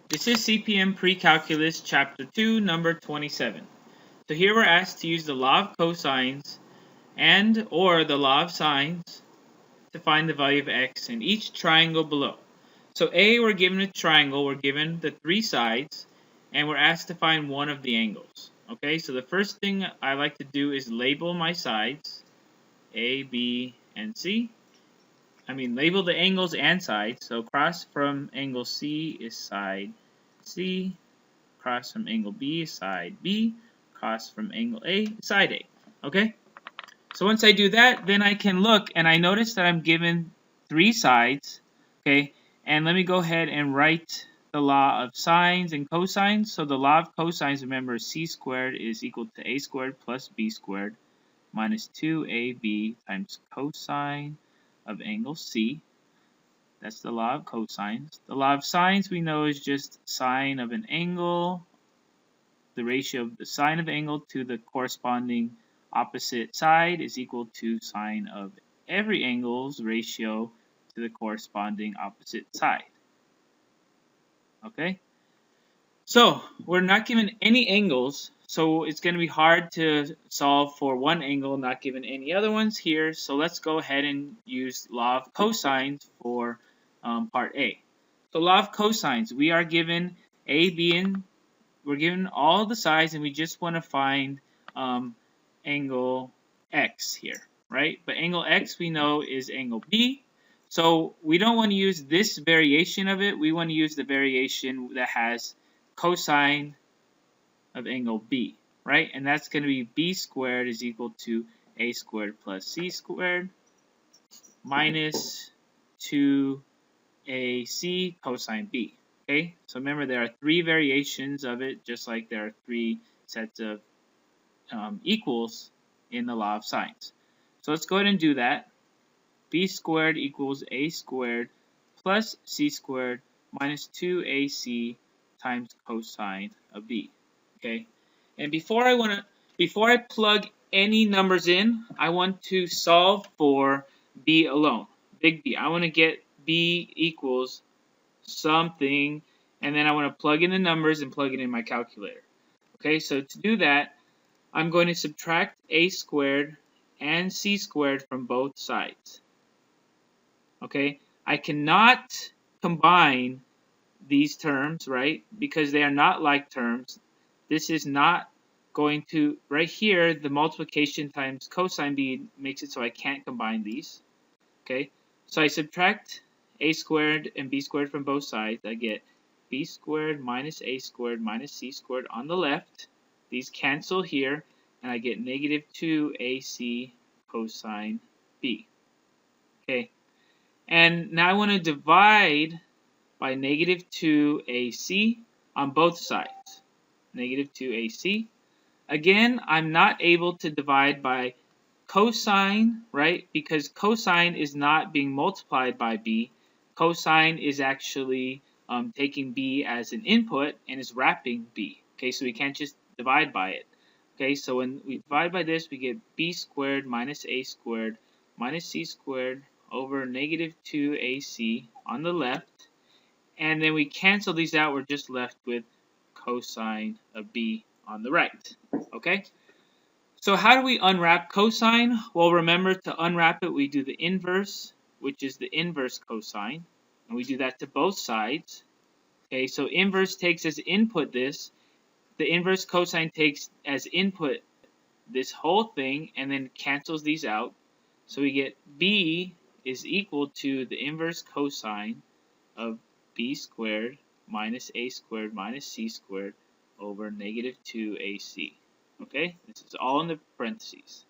This is CPM Precalculus Chapter 2, number 27. So here we're asked to use the law of cosines and or the law of sines to find the value of x in each triangle below. So A, we're given a triangle, we're given the three sides, and we're asked to find one of the angles. Okay, so the first thing I like to do is label my sides, A, B, and C. Label the angles and sides. So across from angle C is side C, across from angle B is side B, across from angle A is side A. Okay? So once I do that, then I can look and I notice that I'm given three sides. Okay? And let me go ahead and write the law of sines and cosines. So the law of cosines, remember, c squared is equal to a squared plus b squared minus 2ab times cosine of angle C. That's the law of cosines. The law of sines we know is just sine of an angle, the ratio of the sine of angle to the corresponding opposite side is equal to sine of every angle's ratio to the corresponding opposite side. Okay? So, we're not given any angles, so it's going to be hard to solve for one angle, not given any other ones here. So let's go ahead and use law of cosines for part A. So law of cosines, we are given A, B, and we're given all the sides, and we just want to find angle X here, right? But angle X we know is angle B. So we don't want to use this variation of it. We want to use the variation that has cosine of angle B, right? And that's going to be b squared is equal to a squared plus c squared minus 2ac cosine B. Okay, so remember there are three variations of it, just like there are three sets of equals in the law of sines. So let's go ahead and do that. B squared equals a squared plus c squared minus 2ac times cosine of B. Okay, and before I plug any numbers in, I want to solve for B alone, big B. I want to get B equals something, and then I want to plug in the numbers and plug it in my calculator. Okay, so to do that, I'm going to subtract a squared and c squared from both sides. Okay, I cannot combine these terms, right, because they are not like terms. This is not going to, right here, the multiplication times cosine B makes it so I can't combine these. Okay, so I subtract a squared and b squared from both sides. I get b squared minus a squared minus c squared on the left. These cancel here, and I get negative 2ac cosine B. Okay, and now I want to divide by negative 2ac on both sides. Negative 2ac. Again, I'm not able to divide by cosine, right? Because cosine is not being multiplied by b. Cosine is actually taking b as an input and is wrapping b. Okay, so we can't just divide by it. Okay, so when we divide by this, we get b squared minus a squared minus c squared over negative 2ac on the left. And then we cancel these out. We're just left with cosine of b on the right. Okay? So how do we unwrap cosine? Well, remember, to unwrap it, we do the inverse, which is the inverse cosine. And we do that to both sides. Okay, so inverse takes as input this. The inverse cosine takes as input this whole thing and then cancels these out. So we get b is equal to the inverse cosine of b squared minus a squared minus c squared over negative 2ac. Okay, this is all in the parentheses.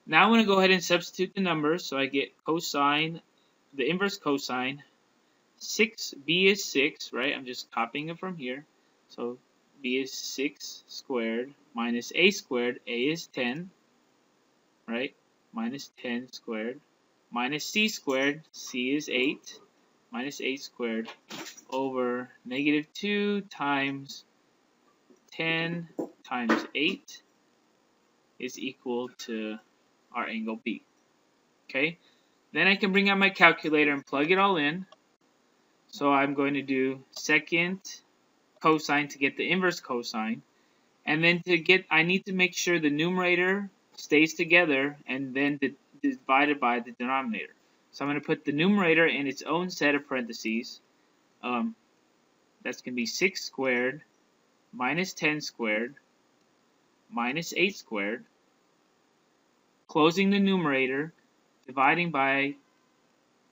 Now I'm going to go ahead and substitute the numbers. So I get cosine, the inverse cosine, 6b is 6, right? I'm just copying it from here. So b is 6 squared minus a squared, a is 10, right? Minus 10 squared minus c squared, c is 8, minus 8 squared over negative 2 times 10 times 8 is equal to our angle B. Okay, then I can bring out my calculator and plug it all in. So I'm going to do second cosine to get the inverse cosine. And then I need to make sure the numerator stays together and then divided by the denominator. So I'm going to put the numerator in its own set of parentheses. That's going to be 6 squared minus 10 squared minus 8 squared, closing the numerator, dividing by,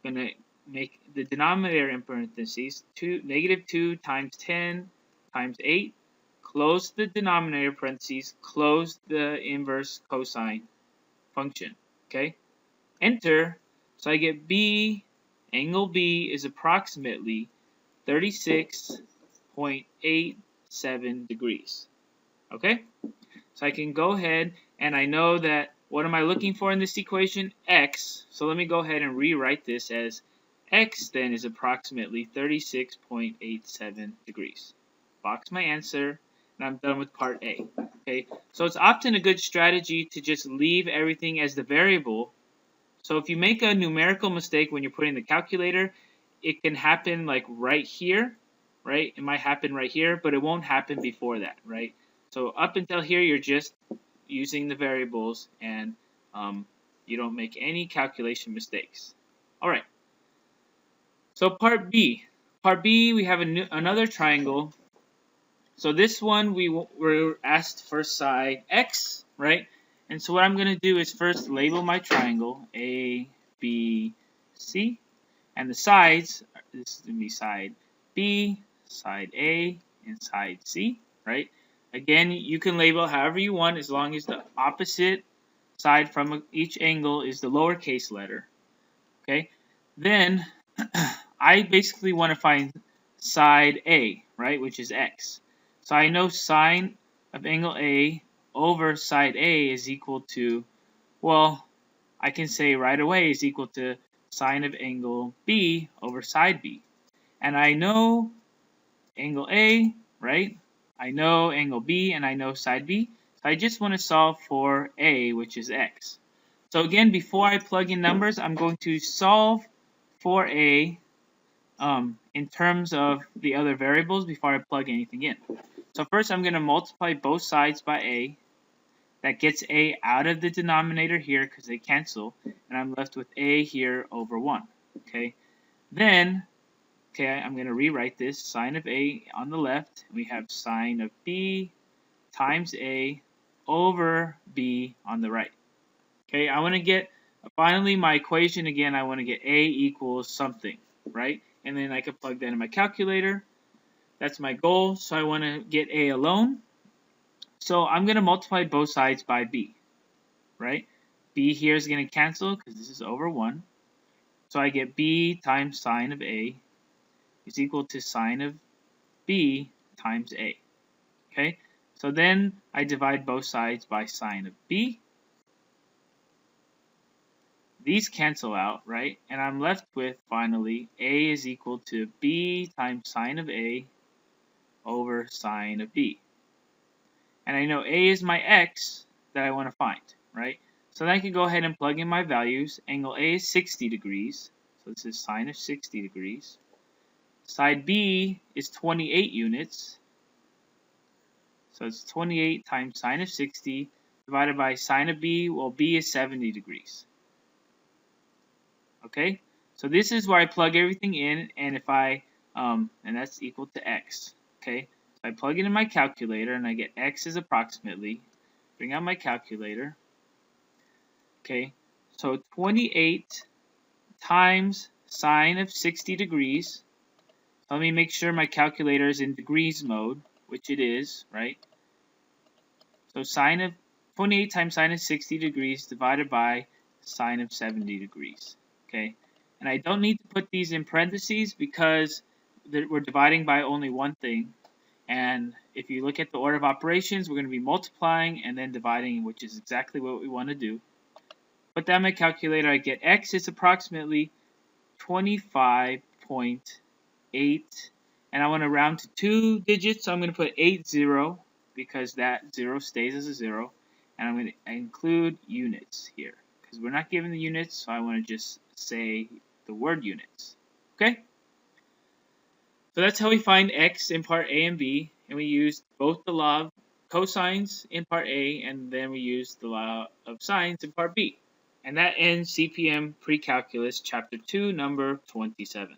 going to make the denominator in parentheses, negative 2 times 10 times 8, close the denominator parentheses, close the inverse cosine function. Okay, enter. So I get B, angle B is approximately 36.87 degrees. Okay, so I can go ahead and I know that what am I looking for in this equation? X. So let me go ahead and rewrite this as X then is approximately 36.87 degrees. Box my answer, and I'm done with part A. Okay, so it's often a good strategy to just leave everything as the variable. So if you make a numerical mistake when you're putting the calculator, it can happen like right here, right? It might happen right here, but it won't happen before that, right? So up until here, you're just using the variables, and you don't make any calculation mistakes. All right. So part B. Part B, we have another triangle. So this one, we were asked for side X, right? And so what I'm going to do is first label my triangle, A, B, C. And the sides, this is going to be side B, side A, and side C, right? Again, you can label however you want as long as the opposite side from each angle is the lowercase letter, okay? Then I basically want to find side A, right, which is X. So I know sine of angle A over side A is equal to, well, I can say right away is equal to sine of angle B over side B. And I know angle A, right? I know angle B and I know side B. So I just want to solve for A, which is X. So again, before I plug in numbers, I'm going to solve for A in terms of the other variables before I plug anything in. So first I'm going to multiply both sides by A. That gets A out of the denominator here because they cancel, and I'm left with A here over 1. Okay, then I'm going to rewrite this. Sine of A on the left, we have sine of B times A over B on the right. Okay, I want to get, finally my equation again, I want to get A equals something, right? And then I can plug that in my calculator. That's my goal, so I want to get A alone. So I'm going to multiply both sides by B, right? B here is going to cancel because this is over 1. So I get B times sine of A is equal to sine of B times A. Okay, so then I divide both sides by sine of B. These cancel out, right? And I'm left with, finally, A is equal to B times sine of A over sine of B. And I know A is my X that I want to find, right? So then I can go ahead and plug in my values. Angle A is 60 degrees, so this is sine of 60 degrees. Side B is 28 units, so it's 28 times sine of 60 divided by sine of B. Well, B is 70 degrees. Okay, so this is where I plug everything in, and if I, and that's equal to X. Okay, so I plug it in my calculator, and I get X is approximately, bring out my calculator. Okay, so 28 times sine of 60 degrees. Let me make sure my calculator is in degrees mode, which it is, right? So sine of 28 times sine of 60 degrees divided by sine of 70 degrees. Okay, and I don't need to put these in parentheses because we're dividing by only one thing. And if you look at the order of operations, we're going to be multiplying and then dividing, which is exactly what we want to do. Put that in my calculator, I get X is approximately 25.8, and I want to round to 2 digits, so I'm going to put 80 because that 0 stays as a 0, and I'm going to include units here because we're not given the units, so I want to just say the word units. Okay? So that's how we find x in part A and B, and we used both the law of cosines in part A, and then we used the law of sines in part B. And that ends CPM Precalculus Chapter 2, number 27.